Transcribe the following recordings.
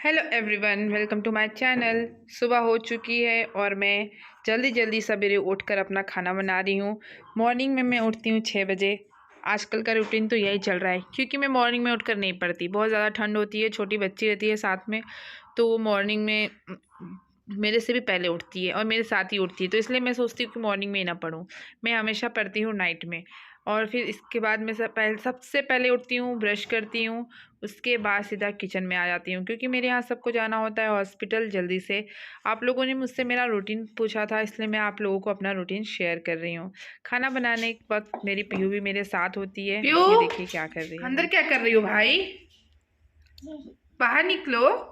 Hello everyone, welcome to my channel. सुबह हो चुकी है और मैं जल्दी जल्दी सवेरे उठकर अपना खाना बना रही हूँ। मॉर्निंग में मैं उठती हूँ 6 बजे। आजकल का रूटीन तो यही चल रहा है क्योंकि मैं मॉर्निंग में उठकर नहीं पढ़ती। बहुत ज़्यादा ठंड होती है, छोटी बच्ची रहती है साथ में, तो वो मॉर्निंग में मेरे से भी पहले उठती है और मेरे साथ ही उठती है, तो इसलिए मैं सोचती हूँ कि मॉर्निंग में ही ना पढूँ। मैं हमेशा पढ़ती हूँ नाइट में। और फिर इसके बाद मैं सबसे पहले उठती हूँ, ब्रश करती हूँ, उसके बाद सीधा किचन में आ जाती हूँ क्योंकि मेरे यहाँ सबको जाना होता है हॉस्पिटल जल्दी से। आप लोगों ने मुझसे मेरा रूटीन पूछा था, इसलिए मैं आप लोगों को अपना रूटीन शेयर कर रही हूँ। खाना बनाने के वक्त मेरी पीहू भी मेरे साथ होती है। पीहू, ये देखिए क्या कर रही है। अंदर क्या कर रही हो भाई? बाहर निकलो।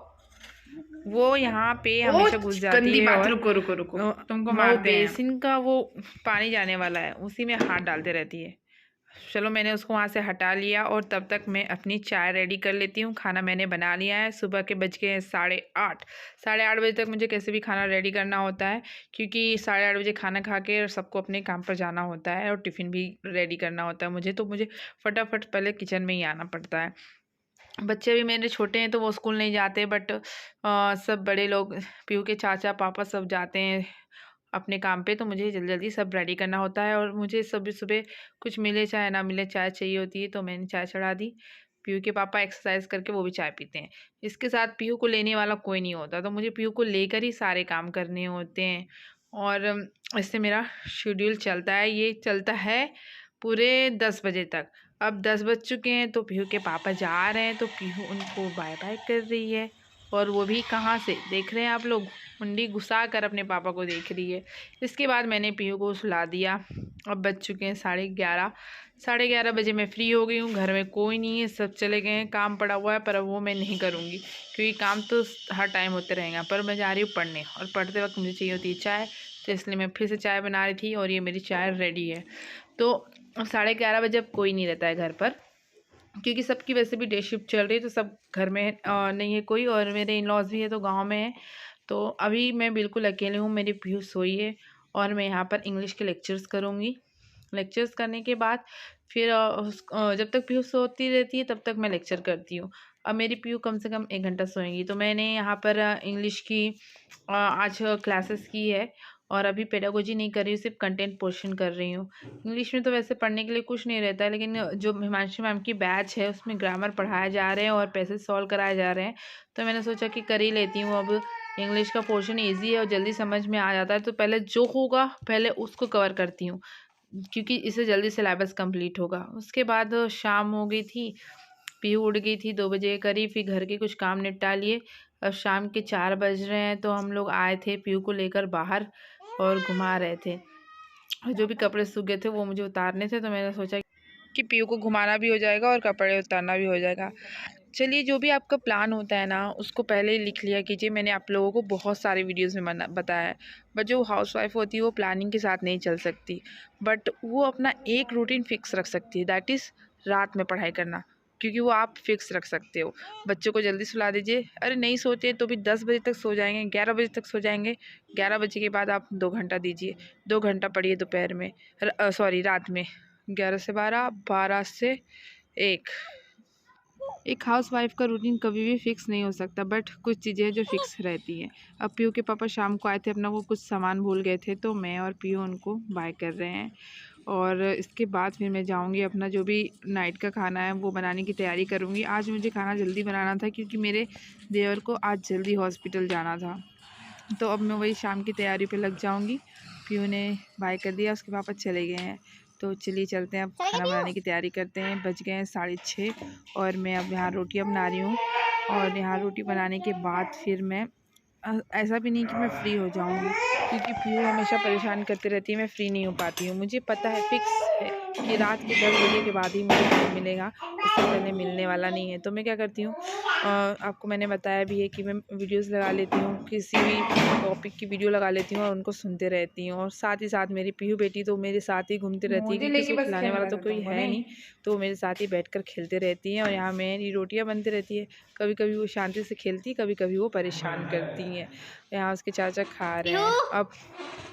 वो यहाँ पे ओ हमेशा घुस जाती गंदी है बात। और रुको रुको रुको, तुमको वो मारते हैं। बेसिन का वो पानी जाने वाला है, उसी में हाथ डालते रहती है। चलो, मैंने उसको वहाँ से हटा लिया और तब तक मैं अपनी चाय रेडी कर लेती हूँ। खाना मैंने बना लिया है। सुबह के बज गए हैं 8:30। 8:30 बजे तक मुझे कैसे भी खाना रेडी करना होता है क्योंकि 8:30 बजे खाना खा के सबको अपने काम पर जाना होता है और टिफ़िन भी रेडी करना होता है मुझे, तो मुझे फटाफट पहले किचन में ही आना पड़ता है। बच्चे भी मेरे छोटे हैं तो वो स्कूल नहीं जाते, बट सब बड़े लोग, पीहू के चाचा पापा सब जाते हैं अपने काम पे, तो मुझे जल्दी जल्दी सब रेडी करना होता है। और मुझे सुबह सुबह कुछ मिले चाहे ना मिले चाय चाहिए होती है, तो मैंने चाय चढ़ा दी। पीहू के पापा एक्सरसाइज करके वो भी चाय पीते हैं। इसके साथ पीहू को लेने वाला कोई नहीं होता, तो मुझे पीहू को लेकर ही सारे काम करने होते हैं। और इससे मेरा शेड्यूल चलता है, ये चलता है पूरे 10 बजे तक। अब 10 बज चुके हैं तो पीहू के पापा जा रहे हैं, तो पीहू उनको बाय बाय कर रही है। और वो भी कहाँ से देख रहे हैं आप लोग, मुंडी घुसा कर अपने पापा को देख रही है। इसके बाद मैंने पीहू को सुला दिया। अब बज चुके हैं 11:30। 11:30 बजे मैं फ्री हो गई हूँ। घर में कोई नहीं है, सब चले गए हैं। काम पड़ा हुआ है पर अब वो मैं नहीं करूँगी क्योंकि काम तो हर टाइम होते रहेगा, पर मैं जा रही हूँ पढ़ने और पढ़ते वक्त मुझे चाहिए होती है चाय, तो इसलिए मैं फिर से चाय बना रही थी और ये मेरी चाय रेडी है। तो 11:30 बजे अब कोई नहीं रहता है घर पर क्योंकि सबकी वैसे भी डे शिफ्ट चल रही है, तो सब घर में नहीं है कोई, और मेरे इन लॉज भी है तो गांव में है। तो अभी मैं बिल्कुल अकेले हूँ, मेरी पीहू सोई है और मैं यहाँ पर इंग्लिश के लेक्चर्स करूँगी। लेक्चर्स करने के बाद फिर जब तक पीहू सोती रहती है तब तक मैं लेक्चर करती हूँ। अब मेरी पीहू कम से कम 1 घंटा सोएंगी, तो मैंने यहाँ पर इंग्लिश की आज क्लासेस की है और अभी पेडागोजी नहीं कर रही हूँ, सिर्फ कंटेंट पोर्शन कर रही हूँ। इंग्लिश में तो वैसे पढ़ने के लिए कुछ नहीं रहता है, लेकिन जो हिमांशी मैम की बैच है उसमें ग्रामर पढ़ाया जा रहे हैं और पैसेज सॉल्व कराए जा रहे हैं, तो मैंने सोचा कि कर ही लेती हूँ। अब इंग्लिश का पोर्शन ईजी है और जल्दी समझ में आ जाता है, तो पहले जो होगा पहले उसको कवर करती हूँ क्योंकि इससे जल्दी सिलेबस कंप्लीट होगा। उसके बाद शाम हो गई थी, पीहू उठ गई थी 2 बजे के करीब, फिर घर के कुछ काम निपटा लिए। अब शाम के 4 बज रहे हैं, तो हम लोग आए थे पीहू को लेकर बाहर और घुमा रहे थे। और जो भी कपड़े सूख गए थे वो मुझे उतारने थे, तो मैंने सोचा कि पीहू को घुमाना भी हो जाएगा और कपड़े उतारना भी हो जाएगा। चलिए, जो भी आपका प्लान होता है ना उसको पहले ही लिख लिया कीजिए। मैंने आप लोगों को बहुत सारे वीडियोस में बताया है, बट जो हाउसवाइफ होती है वो प्लानिंग के साथ नहीं चल सकती, बट वो अपना एक रूटीन फिक्स रख सकती है, दैट इज़ रात में पढ़ाई करना, क्योंकि वो आप फिक्स रख सकते हो। बच्चों को जल्दी सुला दीजिए, अरे नहीं सोते तो भी 10 बजे तक सो जाएंगे, 11 बजे तक सो जाएंगे। 11 बजे के बाद आप 2 घंटा दीजिए, 2 घंटा पढ़िए दोपहर में, सॉरी रात में, 11 से 12, 12 से 1। एक हाउसवाइफ का रूटीन कभी भी फिक्स नहीं हो सकता, बट कुछ चीज़ें हैं जो फिक्स रहती हैं। अब पीहू के पापा शाम को आए थे, अपना वो कुछ सामान भूल गए थे, तो मैं और पीहू उनको बाय कर रहे हैं। और इसके बाद फिर मैं जाऊंगी अपना जो भी नाइट का खाना है वो बनाने की तैयारी करूंगी। आज मुझे खाना जल्दी बनाना था क्योंकि मेरे देवर को आज जल्दी हॉस्पिटल जाना था, तो अब मैं वही शाम की तैयारी पे लग जाऊंगी। पीहू ने बाय कर दिया, उसके पापा चले गए हैं, तो चलिए चलते हैं, अब खाना बनाने की तैयारी करते हैं। बज गए हैं 6:30 और मैं अब यहाँ रोटियाँ बना रही हूँ। और यहाँ रोटी बनाने के बाद फिर मैं ऐसा भी नहीं कि मैं फ्री हो जाऊँगी क्योंकि पीहू हमेशा परेशान करती रहती है, मैं फ्री नहीं हो पाती हूँ। मुझे पता है, फिक्स है कि रात के 10 बजे के बाद ही मुझे टाइम मिलेगा, उससे पहले मिलने वाला नहीं है। तो मैं क्या करती हूँ, आपको मैंने बताया भी है कि मैं वीडियोस लगा लेती हूँ, किसी भी टॉपिक की वीडियो लगा लेती हूँ और उनको सुनते रहती हूँ। और साथ ही साथ मेरी पीहू बेटी तो मेरे साथ ही घूमती रहती है मुझे क्योंकि लेके उसको बस खिलाने खेलने वाला तो लगा कोई तुमको है नहीं। नहीं, तो वो मेरे साथ ही बैठकर खेलते रहती हैं और यहाँ मेरी रोटियाँ बनती रहती है। कभी कभी वो शांति से खेलती, कभी कभी वो परेशान करती हैं। यहाँ उसके चाचा खा रहे हैं। अब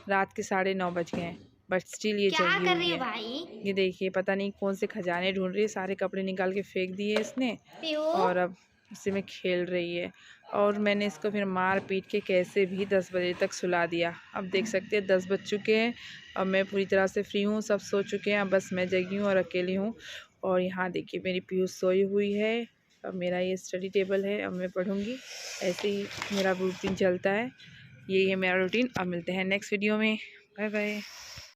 रात के 9:30 बज गए हैं, बट स्टिल ये क्या जगी कर हुई रही हो है। भाई? ये देखिए, पता नहीं कौन से खजाने ढूंढ रही है, सारे कपड़े निकाल के फेंक दिए इसने। पीहू, और अब उसी में खेल रही है। और मैंने इसको फिर मार पीट के कैसे भी 10 बजे तक सुला दिया। अब देख सकते हैं 10 बज चुके हैं। अब मैं पूरी तरह से फ्री हूँ, सब सो चुके हैं, अब बस मैं जगी हूँ और अकेली हूँ। और यहाँ देखिए मेरी पीहू सोई हुई है। अब मेरा ये स्टडी टेबल है, अब मैं पढ़ूँगी। ऐसे ही मेरा रूटीन चलता है, यही है मेरा रूटीन। अब मिलते हैं नेक्स्ट वीडियो में। Bye bye.